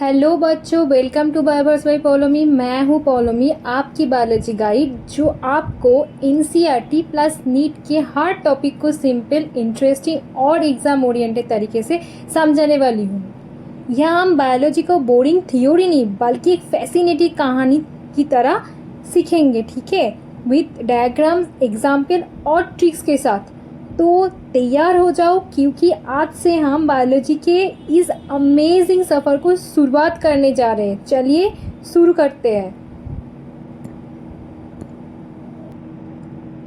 Hello बच्चों, welcome to बायवर्स bye Paulomi. मैं हूँ पौलोमी, आपकी बायोलॉजी गाइड, जो आपको एनसीईआरटी प्लस नीट के हर टॉपिक को सिंपल, इंटरेस्टिंग और एग्जाम ओरिएंटेड तरीके से समझाने वाली हूँ। यहाँ हम बायोलॉजी को बोरिंग थ्योरी नहीं बल्कि एक फैसिनेटिंग कहानी की तरह सीखेंगे, ठीक है, विथ डायग्राम्स, एग्जाम्पल और ट्रिक्स के साथ। तो तैयार हो जाओ, क्योंकि आज से हम बायोलॉजी के इस अमेजिंग सफ़र को शुरुआत करने जा रहे हैं। चलिए शुरू करते हैं।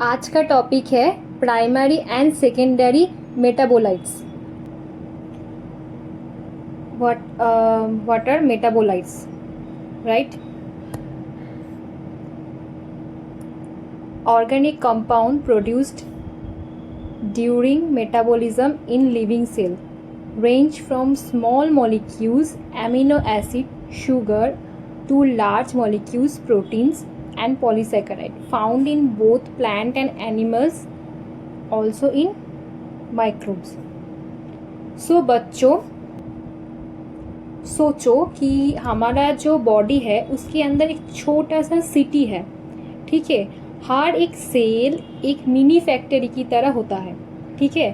आज का टॉपिक है primary and secondary metabolites. what are metabolites, right? Organic compound produced during metabolism in living cell range from small molecules, amino acid, sugar, to large molecules, proteins and polysaccharide found in both plant and animals, also in microbes. So बच्चों, सोचो कि हमारा जो body है उसके अंदर एक छोटा सा सिटी है, ठीक है। हर एक सेल एक मिनी फैक्ट्री की तरह होता है, ठीक है।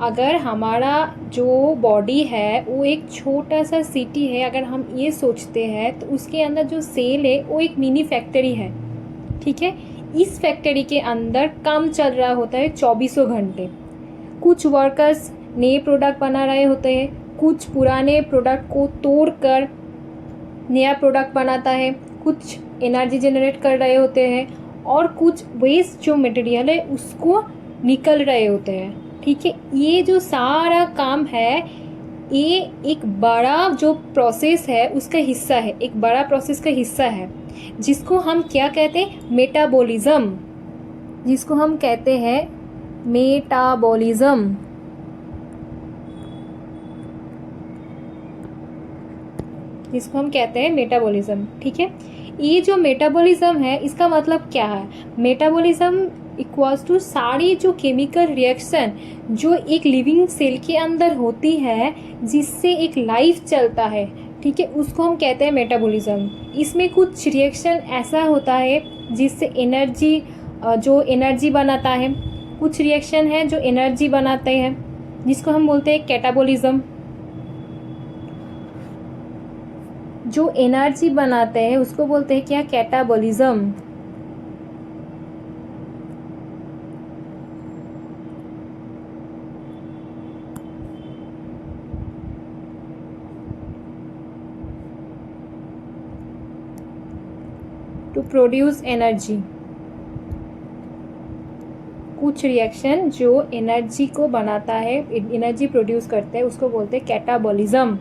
अगर हमारा जो बॉडी है वो एक छोटा सा सिटी है, अगर हम ये सोचते हैं तो उसके अंदर जो सेल है वो एक मिनी फैक्ट्री है, ठीक है। इस फैक्ट्री के अंदर काम चल रहा होता है 24 घंटे। कुछ वर्कर्स नए प्रोडक्ट बना रहे होते हैं, कुछ पुराने प्रोडक्ट को तोड़कर नया प्रोडक्ट बनाता है, कुछ एनर्जी जनरेट कर रहे होते हैं और कुछ वेस्ट जो मटेरियल है उसको निकल रहे होते हैं, ठीक है। ये जो सारा काम है ये एक बड़ा जो प्रोसेस है उसका हिस्सा है, एक बड़ा प्रोसेस का हिस्सा है, जिसको हम क्या कहते हैं, मेटाबॉलिज्म, जिसको हम कहते हैं मेटाबॉलिज्म। जिसको हम कहते हैं मेटाबॉलिज्म, ठीक है। ये जो मेटाबॉलिज्म है इसका मतलब क्या है? मेटाबॉलिज्म इक्वल्स टू सारी जो केमिकल रिएक्शन जो एक लिविंग सेल के अंदर होती है जिससे एक लाइफ चलता है, ठीक है, उसको हम कहते हैं मेटाबॉलिज्म। इसमें कुछ रिएक्शन ऐसा होता है जिससे एनर्जी, जो एनर्जी बनाता है, कुछ रिएक्शन है जो एनर्जी बनाते हैं जिसको हम बोलते हैं कैटाबॉलिज्म। जो एनर्जी बनाते हैं उसको बोलते हैं क्या, कैटाबॉलिज्म। टू प्रोड्यूस एनर्जी, कुछ रिएक्शन जो एनर्जी को बनाता है, एनर्जी प्रोड्यूस करते हैं, उसको बोलते हैं कैटाबॉलिज्म।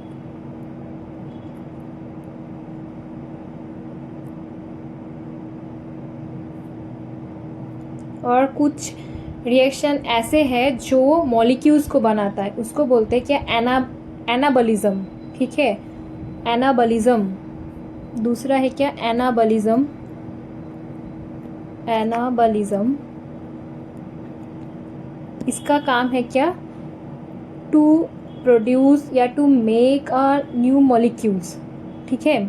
और कुछ रिएक्शन ऐसे हैं जो मॉलिक्यूल्स को बनाता है, उसको बोलते हैं क्या, एनाबॉलिज्म, ठीक है, एनाबॉलिज्म। दूसरा है क्या, एनाबॉलिज्म। एनाबॉलिज्म इसका काम है क्या, टू प्रोड्यूस या to make a new molecules, ठीक है।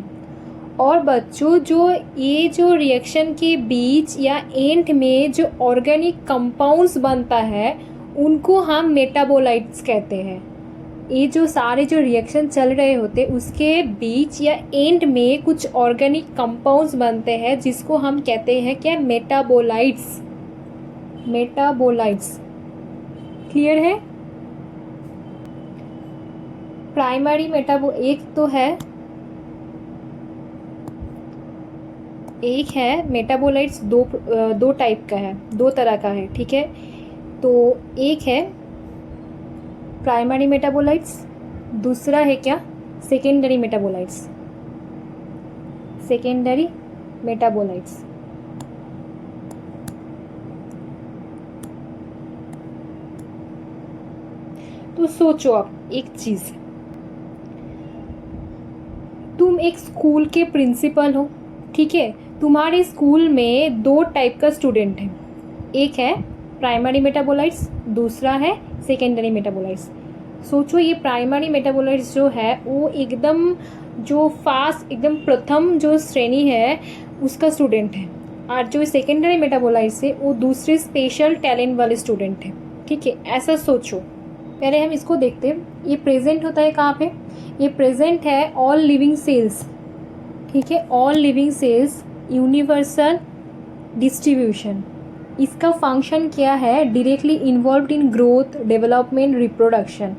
और बच्चों, जो ये जो रिएक्शन के बीच या एंड में जो ऑर्गेनिक कंपाउंड्स बनता है उनको हम मेटाबोलाइट्स कहते हैं। ये जो सारे जो रिएक्शन चल रहे होते उसके बीच या एंड में कुछ ऑर्गेनिक कंपाउंड्स बनते हैं जिसको हम कहते हैं क्या, मेटाबोलाइट्स। मेटाबोलाइट्स क्लियर है? प्राइमरी एक तो है, एक है मेटाबोलाइट्स, दो टाइप का है, दो तरह का है, ठीक है। तो एक है प्राइमरी मेटाबोलाइट्स, दूसरा है क्या, सेकेंडरी मेटाबोलाइट्स। सेकेंडरी मेटाबोलाइट्स तो सोचो आप एक चीज, तुम एक स्कूल के प्रिंसिपल हो, ठीक है। तुम्हारे स्कूल में दो टाइप का स्टूडेंट है, एक है प्राइमरी मेटाबोलाइट्स, दूसरा है सेकेंडरी मेटाबोलाइट्स। सोचो ये प्राइमरी मेटाबोलाइट्स जो है वो एकदम जो फास्ट एकदम प्रथम जो श्रेणी है उसका स्टूडेंट है, और जो सेकेंडरी मेटाबोलाइट्स है वो दूसरे स्पेशल टैलेंट वाले स्टूडेंट है। ठीक है, ऐसा सोचो। पहले हम इसको देखते हैं। ये प्रेजेंट होता है कहाँ पे? ये प्रेजेंट है ऑल लिविंग सेल्स। ठीक है, all living cells universal distribution. इसका फंक्शन क्या है? Directly involved in growth, development, reproduction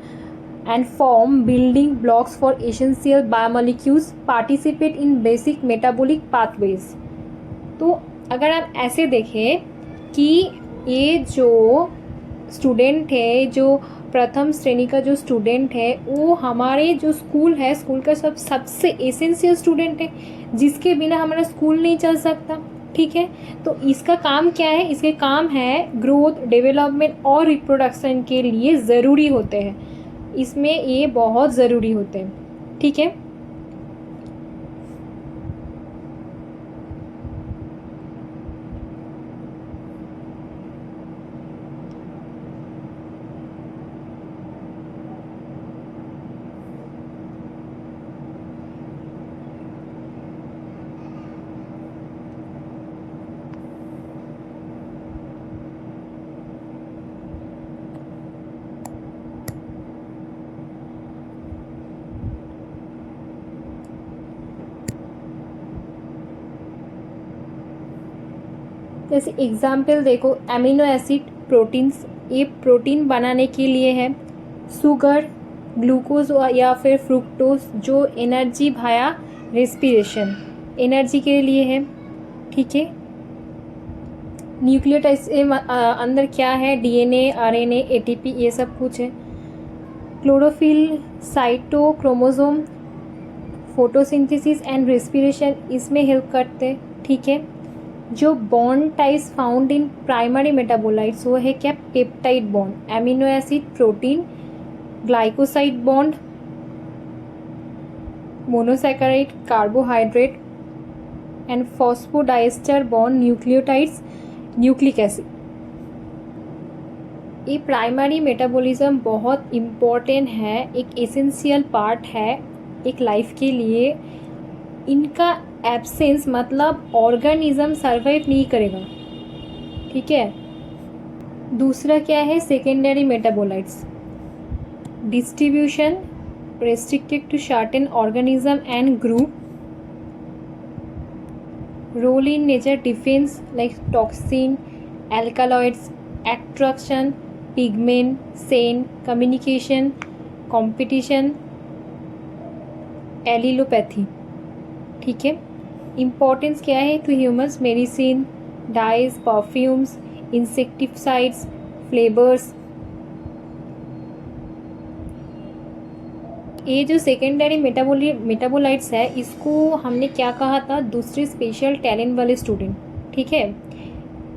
and form building blocks for essential biomolecules, participate in basic metabolic pathways. तो अगर आप ऐसे देखें कि ये जो स्टूडेंट है, जो प्रथम श्रेणी का जो स्टूडेंट है, वो हमारे जो स्कूल है, स्कूल का सबसे एसेंशियल स्टूडेंट है, जिसके बिना हमारा स्कूल नहीं चल सकता। ठीक है, तो इसका काम क्या है? इसके काम है ग्रोथ, डेवलपमेंट और रिप्रोडक्शन के लिए ज़रूरी होते हैं, इसमें ये बहुत ज़रूरी होते हैं। ठीक है, जैसे एग्जाम्पल देखो, अमीनो एसिड, प्रोटीन्स, ये प्रोटीन बनाने के लिए है। शुगर, ग्लूकोज या फिर फ्रुक्टोज जो एनर्जी भाया रेस्पिरेशन, एनर्जी के लिए है। ठीक है, न्यूक्लियोटाइड्स अंदर क्या है? डीएनए, आरएनए, एटीपी, ये सब कुछ है। क्लोरोफिल, साइटोक्रोमोसोम, फोटोसिंथेसिस एंड रेस्पिरेशन इसमें हेल्प करते हैं। ठीक है, जो bond types found in primary metabolites वो है क्या? Peptide bond, amino acid, protein, glycoside bond, monosaccharide, carbohydrate and phosphodiester bond, nucleotides, nucleic acid. ये प्राइमरी मेटाबॉलिज्म बहुत इम्पोर्टेंट है, एक एसेंशियल पार्ट है एक लाइफ के लिए। इनका एब्सेंस मतलब ऑर्गेनिज्म सर्वाइव नहीं करेगा। ठीक है, दूसरा क्या है? Secondary metabolites, distribution restricted to certain organism and group, role in nature defense like toxin, alkaloids, attraction, pigment, scent, communication, competition, allelopathy. ठीक है, इम्पोर्टेंस क्या है? To humans, medicine, dyes, perfumes, insecticides, flavours. ये जो सेकेंडरी मेटाबोलाइट्स है, इसको हमने क्या कहा था? दूसरे स्पेशल टैलेंट वाले स्टूडेंट। ठीक है,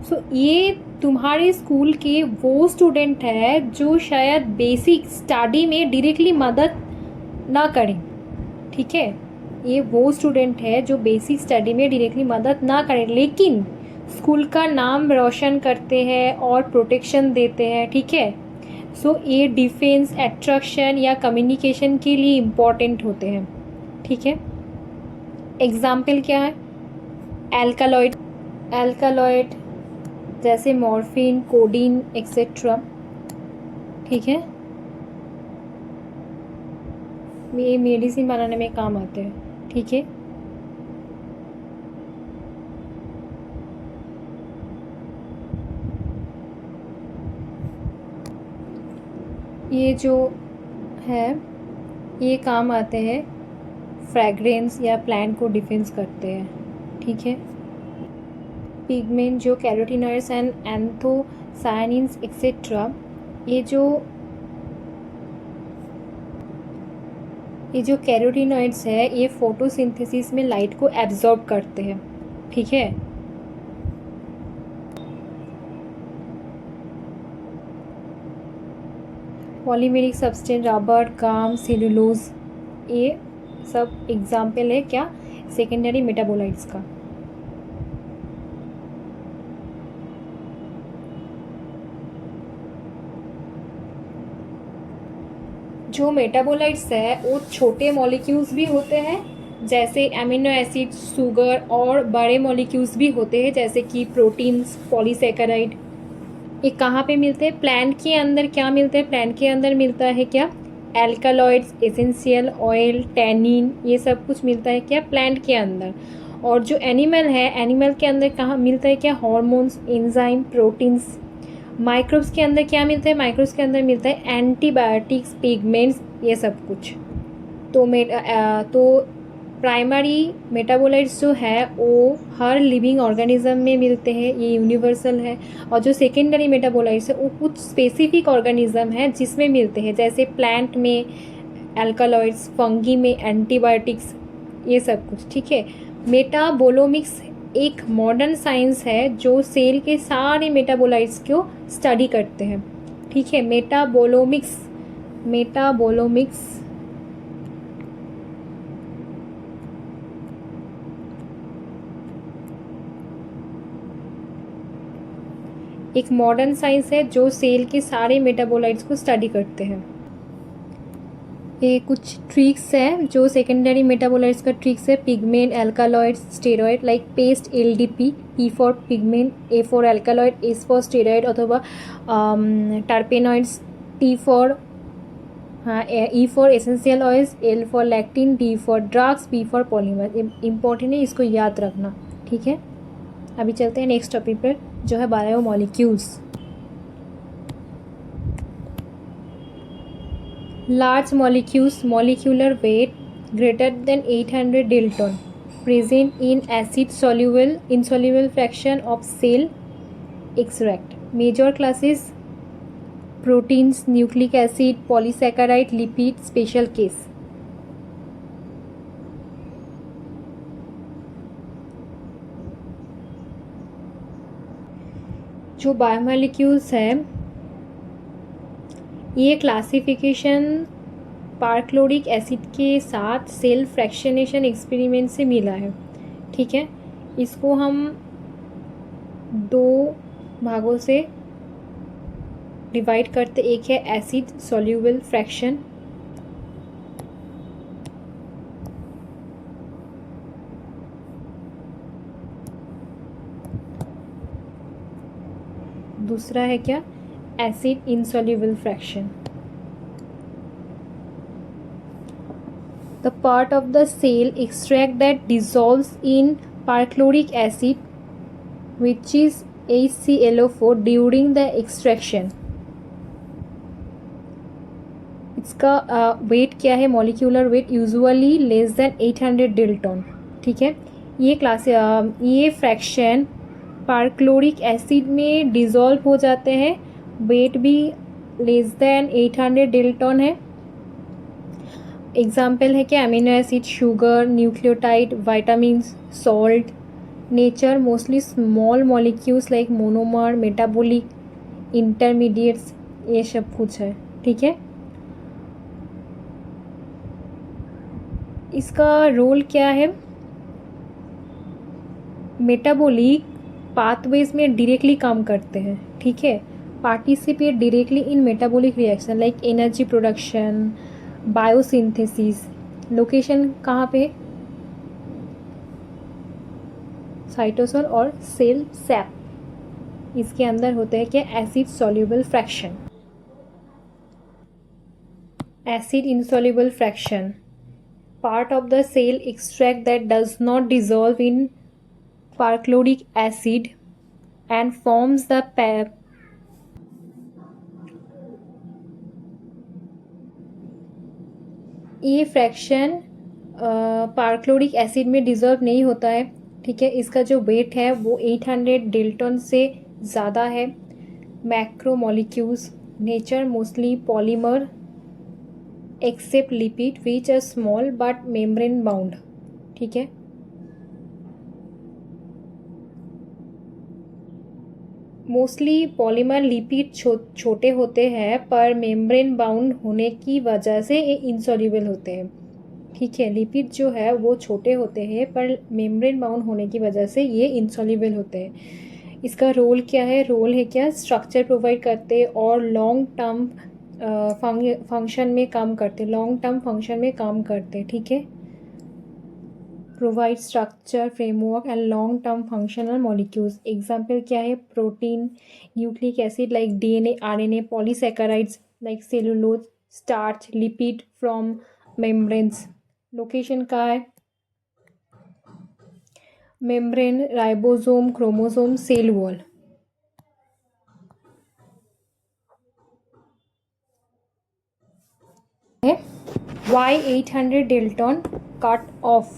सो ये तुम्हारे स्कूल के वो स्टूडेंट है जो शायद बेसिक स्टडी में डायरेक्टली मदद ना करें। ठीक है, ये वो स्टूडेंट है जो बेसिक स्टडी में डायरेक्टली मदद ना करें, लेकिन स्कूल का नाम रोशन करते हैं और प्रोटेक्शन देते हैं। ठीक है, सो ये डिफेंस, एट्रैक्शन या कम्युनिकेशन के लिए इम्पॉर्टेंट होते हैं। ठीक है, एग्जाम्पल क्या है? एल्कालॉइड जैसे मॉर्फिन, कोडीन एक्सेट्रा। ठीक है, ये मेडिसिन बनाने में काम आते हैं। ठीक है, ये जो है ये काम आते हैं, फ्रैग्रेंस या प्लांट को डिफेंस करते हैं। ठीक है, पिगमेंट जो कैरोटीनॉइड्स एंड एंथोसायनिन्स एक्सेट्रा, ये जो कैरोटीनॉइड्स है ये फोटोसिंथेसिस में लाइट को एब्जॉर्ब करते हैं। ठीक है, पॉलीमेरिक सब्सटेंस, रबर, गम, सेलुलोज, ये सब एग्जाम्पल है क्या? सेकेंडरी मेटाबोलाइट्स का। जो मेटाबोलाइट्स है वो छोटे मॉलिक्यूल्स भी होते हैं जैसे एमिनो एसिड, शुगर और बड़े मॉलिक्यूल्स भी होते हैं जैसे कि प्रोटीन्स, पॉलीसेकेराइड। ये कहाँ पे मिलते हैं? प्लांट के अंदर क्या मिलते हैं? प्लांट के अंदर मिलता है क्या? एल्कालॉइड्स, एसेंशियल ऑयल, टैनिन, ये सब कुछ मिलता है क्या? प्लांट के अंदर। और जो एनिमल है, एनिमल के अंदर कहाँ मिलता है क्या? Hormones, enzyme, proteins. माइक्रोब्स के अंदर क्या मिलता है? माइक्रोब्स के अंदर मिलता है एंटीबायोटिक्स, पिगमेंट्स, ये सब कुछ। तो प्राइमरी मेटाबोलाइट्स जो है वो हर लिविंग ऑर्गेनिज्म में मिलते हैं, ये यूनिवर्सल है। और जो सेकेंडरी मेटाबोलाइट्स है वो कुछ स्पेसिफिक ऑर्गेनिज्म है जिसमें मिलते हैं, जैसे प्लांट में एल्कालॉइड्स, फंगी में एंटीबायोटिक्स, ये सब कुछ। ठीक है। मेटाबोलोमिक्स एक मॉडर्न साइंस है जो सेल के सारे मेटाबोलाइट्स को स्टडी करते हैं। ठीक है। मेटाबोलोमिक्स एक मॉडर्न साइंस है जो सेल के सारे मेटाबोलाइट्स को स्टडी करते हैं। ये कुछ ट्रिक्स हैं जो सेकेंडरी मेटाबोलाइट्स का ट्रिक्स है। Pigment, alkaloids, steroid like pest, LDP, P for pigment, A for alkaloid, S for steroid अथवा terpenoids, T for E for essential oils, L for lectin, D for drugs, P for polymer. Important है, इसको याद रखना। ठीक है। अभी चलते हैं नेक्स्ट टॉपिक पर जो है biomolecules. Large molecules, molecular weight greater than 800 Dalton, present in acid soluble, insoluble fraction of cell extract. Major classes: proteins, nucleic acid, polysaccharide, lipid. Special case: जो बायोमोलिक्यूल्स है ये क्लासिफिकेशन पारक्लोरिक एसिड के साथ cell fractionation experiment से मिला है। ठीक है। इसको हम दो भागों से डिवाइड करते। एक है एसिड सॉल्यूबल फ्रैक्शन, दूसरा है क्या? Acid insoluble fraction. The part of the cell extract that dissolves in perchloric acid, which is HClO4 during the extraction. इसका वेट क्या है? Molecular weight usually less than 800 Dalton. ठीक है। ये फ्रैक्शन परक्लोरिक एसिड में डिज़ोल्व हो जाते हैं। वेट भी लेस देन 800 Dalton है। एग्जाम्पल है क्या? Amino acid, sugar, nucleotide, vitamins, salt. Nature mostly small molecules like monomer, metabolic intermediates, ये सब कुछ है। ठीक है। इसका रोल क्या है? मेटाबॉलिक पाथवेज में डायरेक्टली काम करते हैं। ठीक है। Participate directly in metabolic reaction like energy production, biosynthesis. Location कहाँ पे? साइटोसोल और सेल सैप, इसके अंदर होते हैं क्या? Acid soluble fraction. Acid insoluble fraction, part of the cell extract that does not dissolve in perchloric acid and forms the ये fraction perchloric acid में डिजॉल्व नहीं होता है। ठीक है। इसका जो वेट है वो 800 Dalton से ज़्यादा है। Macromolecules, nature mostly polymer except lipid which are small but membrane bound. ठीक है। मोस्टली पॉलीमर लिपिड छोटे होते हैं पर मेम्ब्रेन बाउंड होने की वजह से ये इनसॉल्यूबल होते हैं। ठीक है। लिपिड जो है वो छोटे होते हैं पर मेम्ब्रेन बाउंड होने की वजह से ये इनसॉल्यूबल होते हैं। इसका रोल क्या है? रोल है क्या? स्ट्रक्चर प्रोवाइड करते और लॉन्ग टर्म फंक्शन में काम करते, लॉन्ग टर्म फंक्शन में काम करते। ठीक है। Provide structure, framework and long term functional molecules. Example क्या है? Protein, nucleic acid like DNA, RNA, polysaccharides like cellulose, starch, lipid from membranes. Location का है? Membrane, ribosome, chromosome, cell wall. Why 800 Dalton cut off?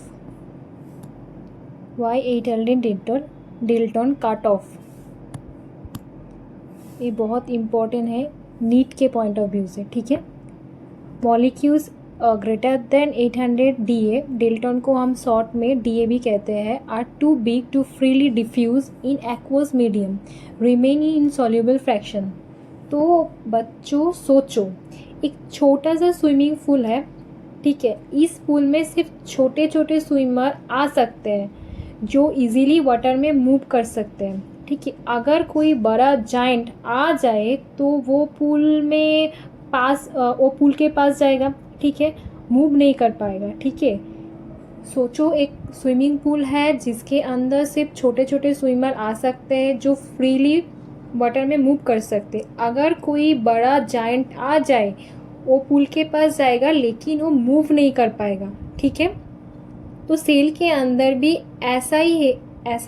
Why 800 Dalton cut off? ये बहुत important है NEET के point of view से, ठीक है। Molecules greater than 800 DA, Dalton को हम शॉर्ट में DA भी कहते हैं, are too big to freely diffuse in aqueous medium, remain insoluble fraction. तो बच्चों सोचो, एक छोटा सा स्विमिंग पूल है, ठीक है। इस पूल में सिर्फ छोटे छोटे स्विमर आ सकते हैं जो इजीली वाटर में मूव कर सकते हैं, ठीक है। अगर कोई बड़ा जाइंट आ जाए तो वो पूल के पास जाएगा, ठीक है, मूव नहीं कर पाएगा, ठीक है। सोचो, एक स्विमिंग पूल है जिसके अंदर सिर्फ छोटे छोटे स्विमर आ सकते हैं जो फ्रीली वाटर में मूव कर सकते। अगर कोई बड़ा जाइंट आ जाए वो पूल के पास जाएगा लेकिन वो मूव नहीं कर पाएगा, ठीक है। तो सेल के अंदर भी ऐसा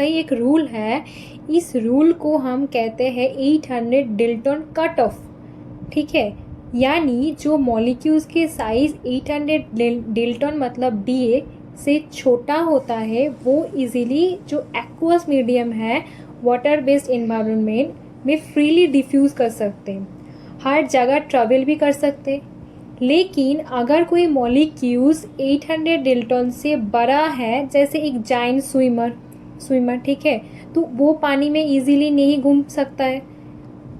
ही एक रूल है। इस रूल को हम कहते हैं 800 Dalton कट ऑफ, ठीक है। यानी जो मॉलिक्यूल्स के साइज 800 Dalton मतलब DA से छोटा होता है वो इजीली जो एक्वस मीडियम है, वाटर बेस्ड एनवायरनमेंट में फ्रीली डिफ्यूज कर सकते हैं, हर जगह ट्रैवल भी कर सकते हैं। लेकिन अगर कोई मॉलिक्यूल्स 800 Dalton से बड़ा है, जैसे एक जाइंट स्विमर, ठीक है, तो वो पानी में इजीली नहीं घूम सकता है,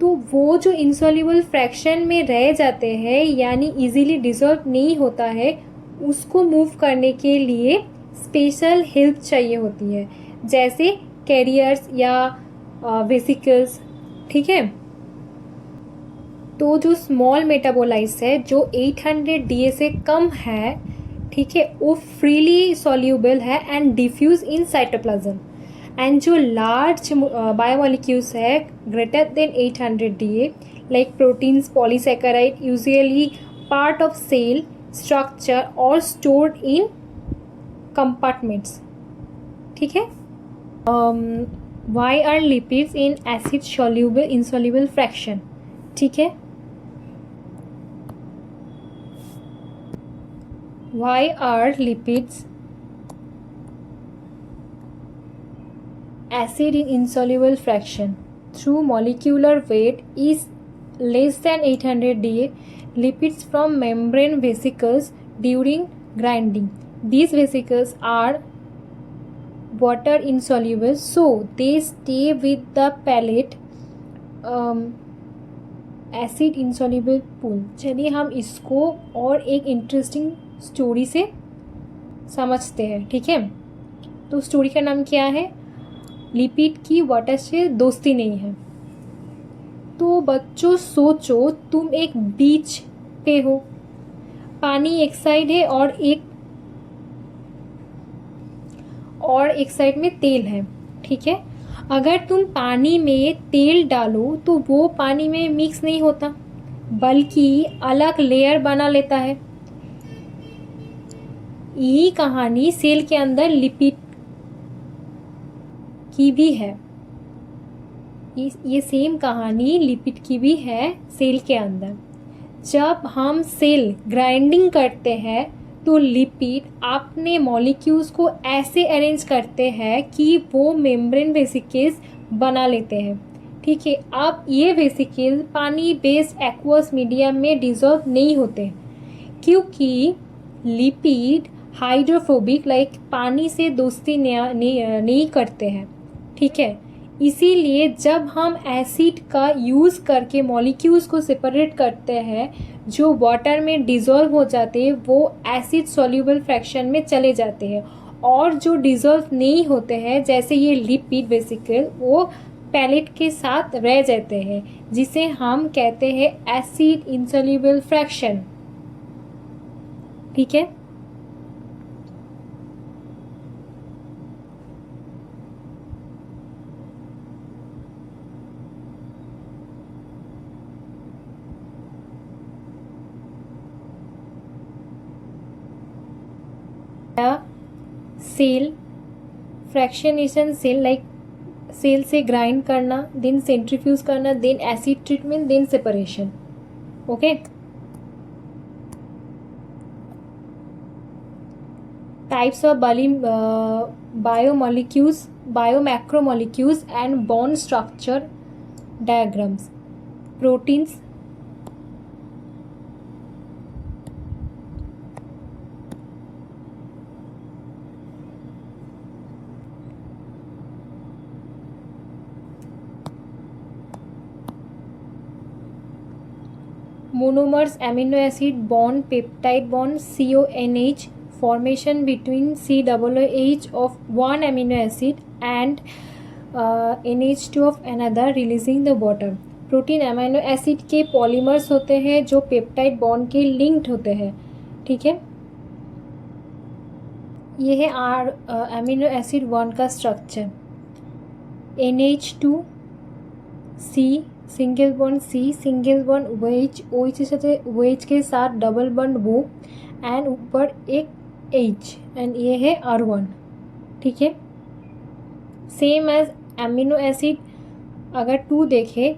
तो वो जो इनसॉल्युबल फ्रैक्शन में रह जाते हैं यानी इजीली डिसॉल्व नहीं होता है, उसको मूव करने के लिए स्पेशल हेल्प चाहिए होती है, जैसे कैरियर्स या वेसिकल्स, ठीक है। तो जो स्मॉल मेटाबोलाइट्स है जो 800 DA से कम है, ठीक है, वो फ्रीली सॉल्यूबल है and diffuse in cytoplasm. And जो लार्ज बायोमोलिक्यूल्स है greater than 800 DA like proteins, polysaccharide, usually part of cell structure और स्टोर्ड इन कंपार्टमेंट्स, ठीक है। Why are lipids in acid soluble insoluble fraction, ठीक है। Why are lipids acid in insoluble fraction? Through molecular weight is less than 800 DA, lipids from membrane vesicles during grinding. These vesicles are water insoluble, so they stay with the pellet acid insoluble pool। चलिए हम इसको और एक interesting story से समझते हैं, ठीक है। तो स्टोरी का नाम क्या है? लिपिड की वाटर से दोस्ती नहीं है। तो बच्चों सोचो, तुम एक बीच पे हो, पानी एक साइड है और एक साइड में तेल है, ठीक है। अगर तुम पानी में तेल डालो तो वो पानी में मिक्स नहीं होता बल्कि अलग लेयर बना लेता है। यही कहानी सेल के अंदर लिपिड की भी है। ये सेम कहानी लिपिड की भी है सेल के अंदर। जब हम सेल ग्राइंडिंग करते हैं तो लिपिड अपने मॉलिक्यूल्स को ऐसे अरेंज करते हैं कि वो मेम्ब्रेन वेसिकल्स बना लेते हैं, ठीक है। अब ये वेसिकल पानी बेस्ड एक्वस मीडियम में डिसॉल्व नहीं होते क्योंकि लिपिड हाइड्रोफोबिक लाइक पानी से दोस्ती नहीं करते हैं, ठीक है। इसीलिए जब हम एसिड का यूज़ करके मॉलिक्यूल्स को सेपरेट करते हैं, जो वाटर में डिसॉल्व हो जाते हैं वो एसिड सॉल्यूबल फ्रैक्शन में चले जाते हैं, और जो डिसॉल्व नहीं होते हैं जैसे ये लिपिड वेसिकल वो पैलेट के साथ रह जाते हैं, जिसे हम कहते हैं एसिड इनसॉल्यूबल फ्रैक्शन, ठीक है। Cell, fractionation cell like cell से ग्राइंड करना, देन सेंट्रीफ्यूज करना, then acid treatment, then separation. Okay. Types of biomolecules, biomacromolecules and bond structure diagrams. Proteins, monomers, amino acid bond, peptide bond, CONH formation between COOH of one amino acid and NH2 of another releasing the water. Protein amino acid के polymers होते हैं जो peptide bond के linked होते हैं. ठीक है, ये है अमीनो एसिड 1 का structure. NH2C single bond C, single bond OH, OH के साथ OH के साथ डबल बॉन्ड वो, एंड ऊपर एक H, एंड ये है R1. ठीक है, सेम एज एमिनो एसिड अगर 2 देखें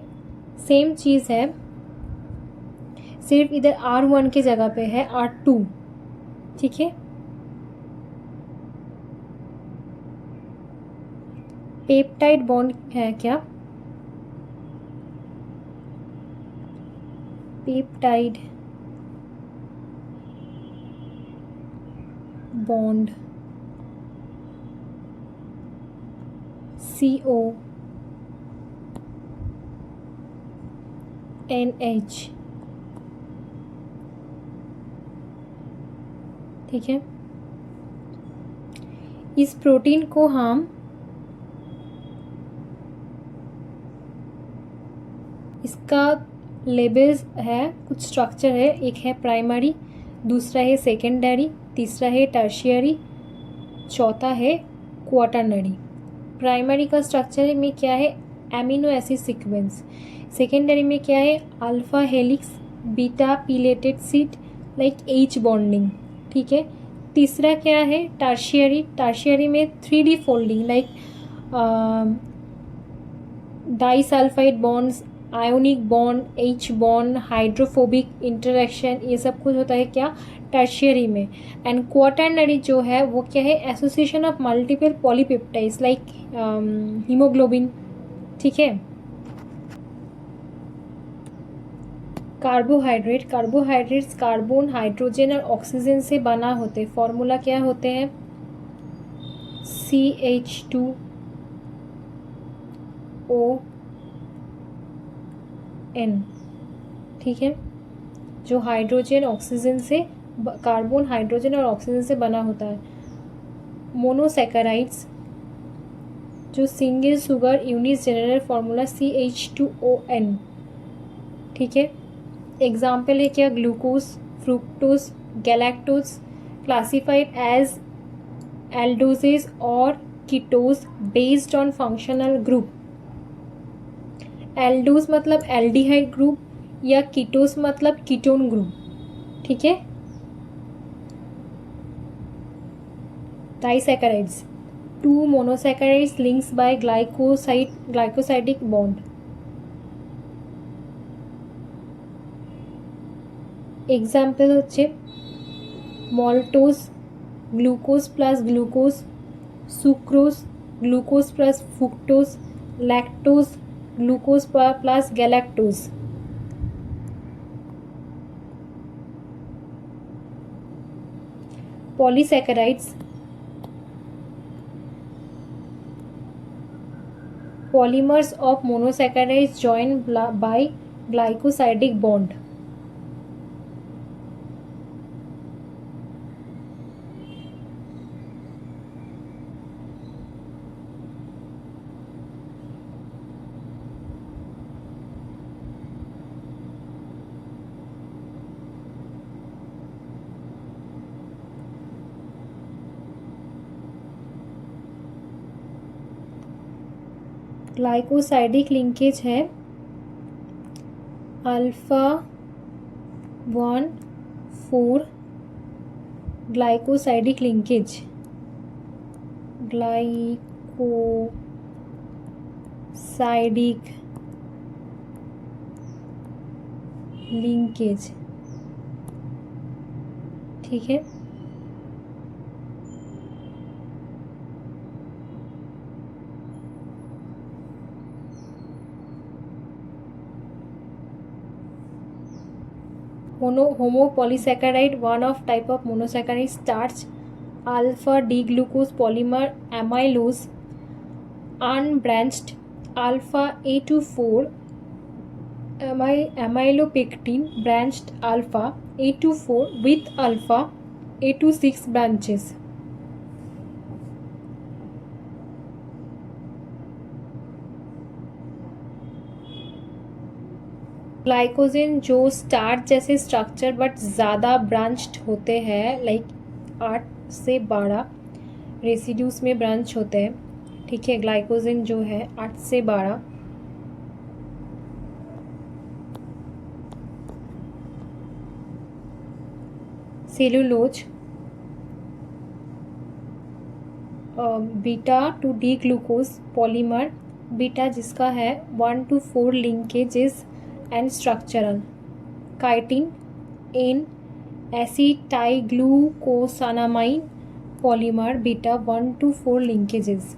सेम चीज़ है, सिर्फ इधर R1 की जगह पे है R2. ठीक है, पेप्टाइड बॉन्ड है क्या? Peptide bond CONH. ठीक है, इस प्रोटीन को हम इसका लेबल्स है, कुछ स्ट्रक्चर है. एक है प्राइमरी, दूसरा है सेकेंडरी, तीसरा है टर्शियरी, चौथा है क्वाटरनरी. प्राइमरी का स्ट्रक्चर में क्या है? Amino acid sequence. सेकेंडरी में क्या है? Alpha helix, beta pleated sheet like H bonding. ठीक है, तीसरा क्या है? टर्शियरी. टर्शियरी में 3D folding like disulphide bonds, ionic bond, H bond, hydrophobic interaction, ये सब कुछ होता है क्या? टर्शियरी में. एंड क्वाटरनरी जो है वो क्या है? Association of multiple polypeptides like haemoglobin. ठीक है, कार्बोहाइड्रेट. कार्बोहाइड्रेट्स कार्बन, हाइड्रोजन और ऑक्सीजन से बना होते. फॉर्मूला क्या होते हैं? CH2ON. ठीक है, जो हाइड्रोजन ऑक्सीजन से, कार्बन हाइड्रोजन और ऑक्सीजन से बना होता है. मोनोसैकेराइड्स जो single sugar unit general formula CH2ON. ठीक है, एग्जाम्पल है क्या? Glucose, fructose, galactose. Classified as aldoses और ketoses based on functional group. Aldose मतलब एल्डिहाइड ग्रुप या कीटोज मतलब कीटोन ग्रुप. ठीक है, disaccharides 2 monosaccharides links by glycosidic bond. Example হচ্ছে maltose, glucose plus glucose, sucrose, glucose plus fructose, lactose, glucose plus galactose. Polysaccharides polymers of monosaccharides joined by glycosidic bond. Glycosidic linkage है alpha 1 4 glycosidic linkage, glycosidic linkage, ठीक है। Homopolysaccharide, one of type of monosaccharide starch, alpha D glucose polymer amylose, unbranched alpha A24 amylopectin, branched alpha A24 with alpha A26 branches। Glycogen जो starch जैसे structure but ज़्यादा branched होते हैं, like 8 से 12 residues में branch होते हैं, ठीक है। ग्लाइकोजन जो है 8 से 12। Cellulose, beta two D glucose polymer, beta जिसका है 1 to 4 linkages and structural. Chitin, N acetylglucosamine polymer, beta 1 to 4 linkages.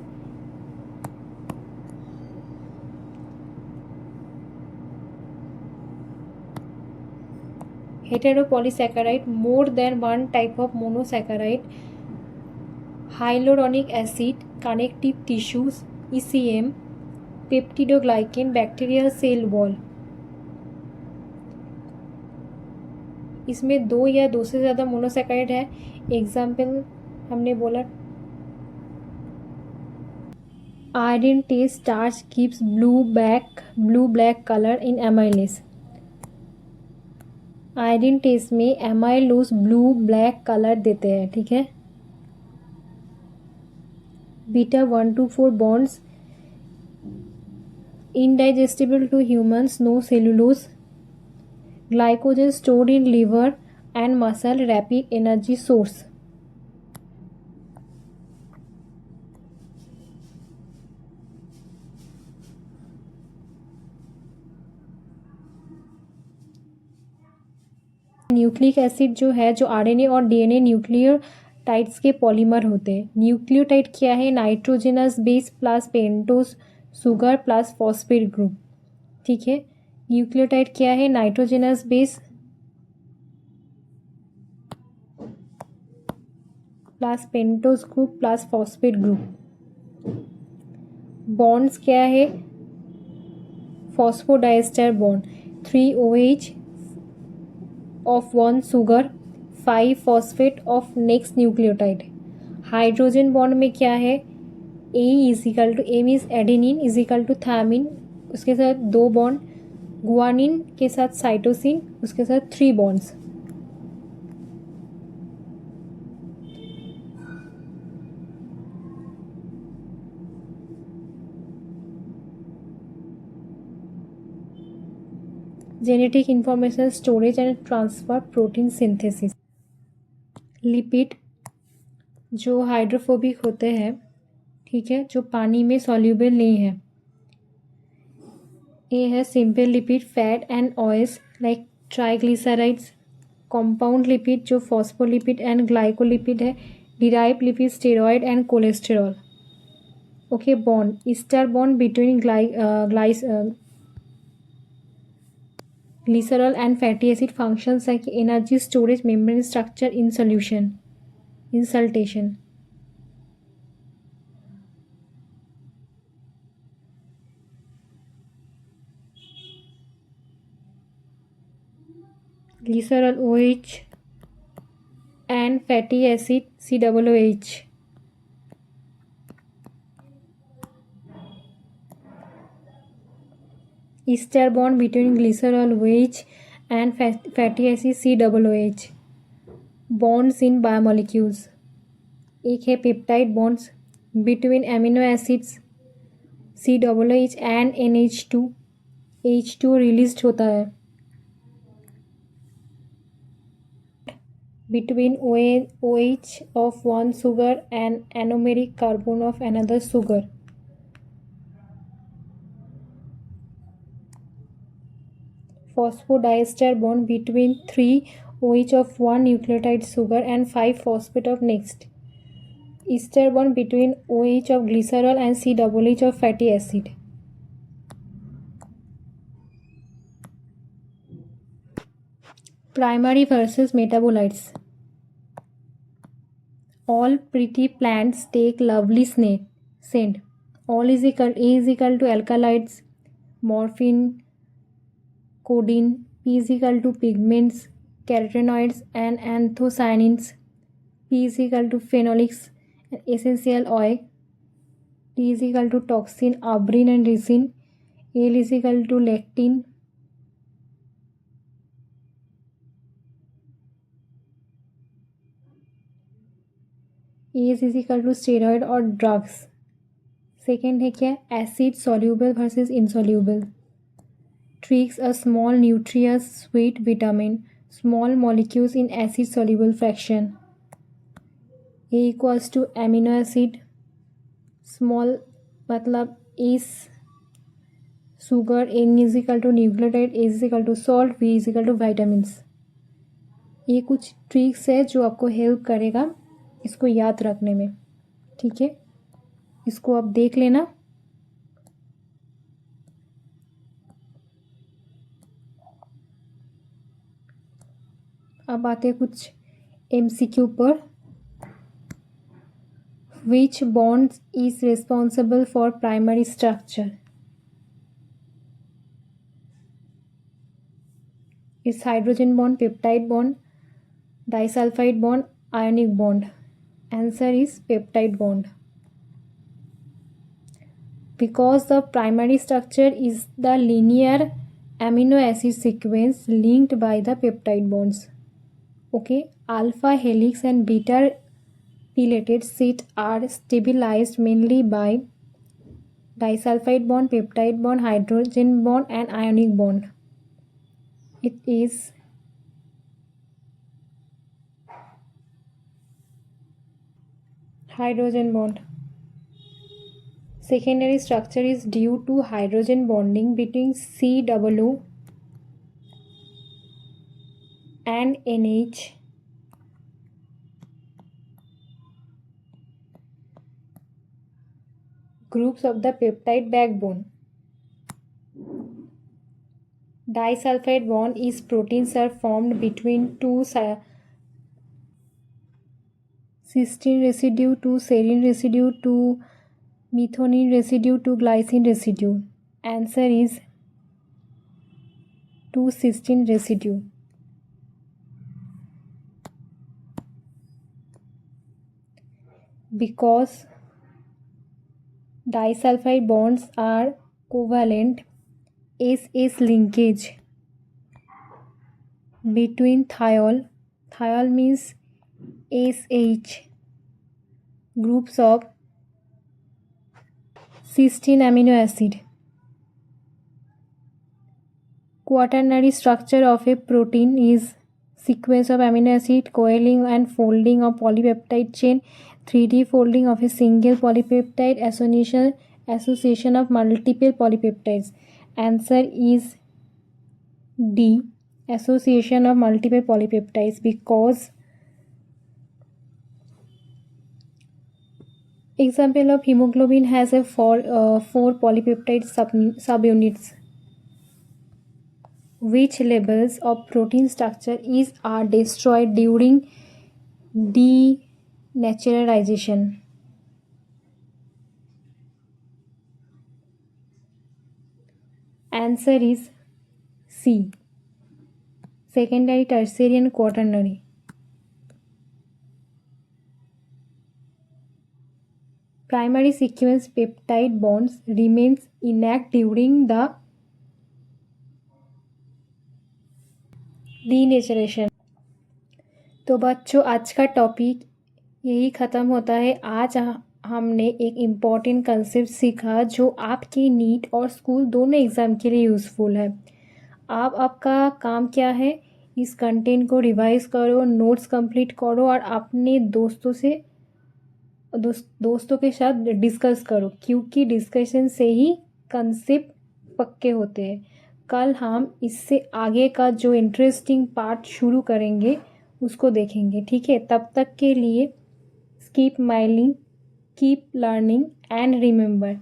Heteropolysaccharide, more than one type of monosaccharide. Hyaluronic acid, connective tissues, ECM, peptidoglycan, bacterial cell wall. इसमें 2 या 2 से ज़्यादा monosaccharide है। Example हमने बोला iron test starch gives blue black colour in amylase. Iron test में amylose blue black colour देते हैं, ठीक है। Beta 1 to 4 bonds, indigestible to humans, no cellulose। Glycogen stored in liver and muscle, rapid energy source। Nucleic acid जो है, जो RNA और DNA nucleotides के पॉलीमर होते हैं। न्यूक्लियोटाइड क्या है? Nitrogenous base plus pentose sugar plus phosphate group, ठीक है। न्यूक्लियोटाइड क्या है? Nitrogenous base plus pentose group plus phosphate group. Bonds क्या है? Phosphodiester bond, 3 OH of 1 sugar, 5 phosphate of next nucleotide। Hydrogen bond में क्या है? A equal to A means adenine equal to thymine, उसके साथ 2 बॉन्ड, गुआनिन के साथ cytosine, उसके साथ 3 bonds. Genetic information storage and transfer, protein synthesis. Lipid जो हाइड्रोफोबिक होते हैं, ठीक है, जो पानी में सॉल्यूबल नहीं है। ये है simple lipid, fat and oils like triglycerides. Compound lipid जो फॉस्फोलिपिड एंड ग्लाइकोलिपिड है। Derive lipid, steroid and cholesterol. Okay, bond, ester bond between glycerol and fatty acid functions like energy storage, membrane structure, in solution, insultation। Glycerol OH and fatty acid COOH। Ester bond between glycerol OH and fatty acid COOH। Bonds in biomolecules, एक है peptide bonds between amino acids COOH and NH2, H2 release होता है। between OH of one sugar and anomeric carbon of another sugar. Phosphodiester bond between 3 OH of one nucleotide sugar and 5 phosphate of next. Ester bond between OH of glycerol and COOH of fatty acid. Primary versus metabolites. All pretty plants take lovely scent. All is equal to alkaloids, morphine, codeine. P is equal to pigments, carotenoids and anthocyanins. P is equal to phenolics, essential oil. T is equal to toxin, arbutin and ricin. L is equal to lectin. AS is equal to steroid or drugs. Second है क्या, acid soluble versus insoluble. Tricks a small nutritious sweet vitamin, small molecules in acid soluble fraction. A equals to amino acid, small मतलब is sugar, N is equal to nucleotide, A is equal to salt, V is equal to vitamins. ये कुछ tricks है जो आपको help करेगा इसको याद रखने में, ठीक है, इसको आप देख लेना. अब आते हैं कुछ MCQ पर. Which bond is responsible for primary structure? It's hydrogen bond, peptide bond, disulfide bond, ionic bond. Answer is peptide bond. Because the primary structure is the linear amino acid sequence linked by the peptide bonds. Okay, alpha helix and beta related sheet are stabilized mainly by disulfide bond, peptide bond, hydrogen bond and ionic bond. It is hydrogen bond. Secondary structure is due to hydrogen bonding between COO and NH. Groups of the peptide backbone. Disulfide bond is proteins are formed between two cysteine residue to serine residue to methionine residue to glycine residue. Answer is 2 cysteine residue. Because disulfide bonds are covalent, SS linkage between thiol means SH groups of cysteine amino acid. Quaternary structure of a protein is sequence of amino acid coiling and folding of polypeptide chain, 3D folding of a single polypeptide, association of multiple polypeptides. Answer is D, association of multiple polypeptides, because example of hemoglobin has a four polypeptide subunits. Which levels of protein structure are destroyed during denaturalization? Answer is C, secondary, tertiary and quaternary. Primary sequence peptide bonds remains intact during the denaturation. तो बच्चों आज का topic यही ख़त्म होता है. आज हमने एक इम्पॉर्टेंट कंसेप्ट सीखा जो आपकी नीट और स्कूल दोनों एग्ज़ाम के लिए यूज़फुल है. आपका काम क्या है, इस कंटेंट को रिवाइज करो, नोट्स कंप्लीट करो और अपने दोस्तों के साथ डिस्कस करो, क्योंकि डिस्कशन से ही कंसेप्ट पक्के होते हैं। कल हम इससे आगे का जो इंटरेस्टिंग पार्ट शुरू करेंगे उसको देखेंगे, ठीक है। तब तक के लिए keep smiling, keep learning and remember,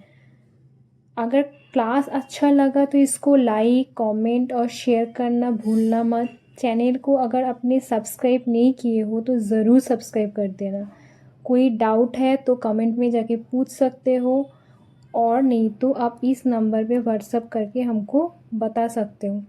अगर क्लास अच्छा लगा तो इसको लाइक, कमेंट और शेयर करना भूलना मत। चैनल को अगर आपने सब्सक्राइब नहीं किए हो तो ज़रूर सब्सक्राइब कर देना। कोई डाउट है तो कमेंट में जाके पूछ सकते हो, और नहीं तो आप इस नंबर पे व्हाट्सअप करके हमको बता सकते हो।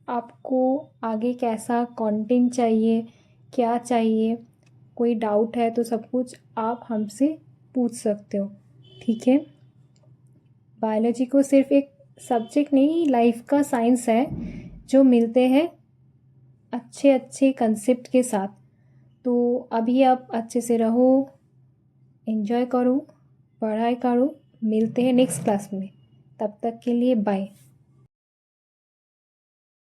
आपको आगे कैसा कंटेंट चाहिए, क्या चाहिए, कोई डाउट है तो सब कुछ आप हमसे पूछ सकते हो, ठीक है। बायोलॉजी को सिर्फ एक सब्जेक्ट नहीं, लाइफ का साइंस है जो मिलते हैं अच्छे अच्छे कंसेप्ट के साथ। तो अभी आप अच्छे से रहो, एंजॉय करो, पढ़ाई करो। मिलते हैं नेक्स्ट क्लास में, तब तक के लिए बाय।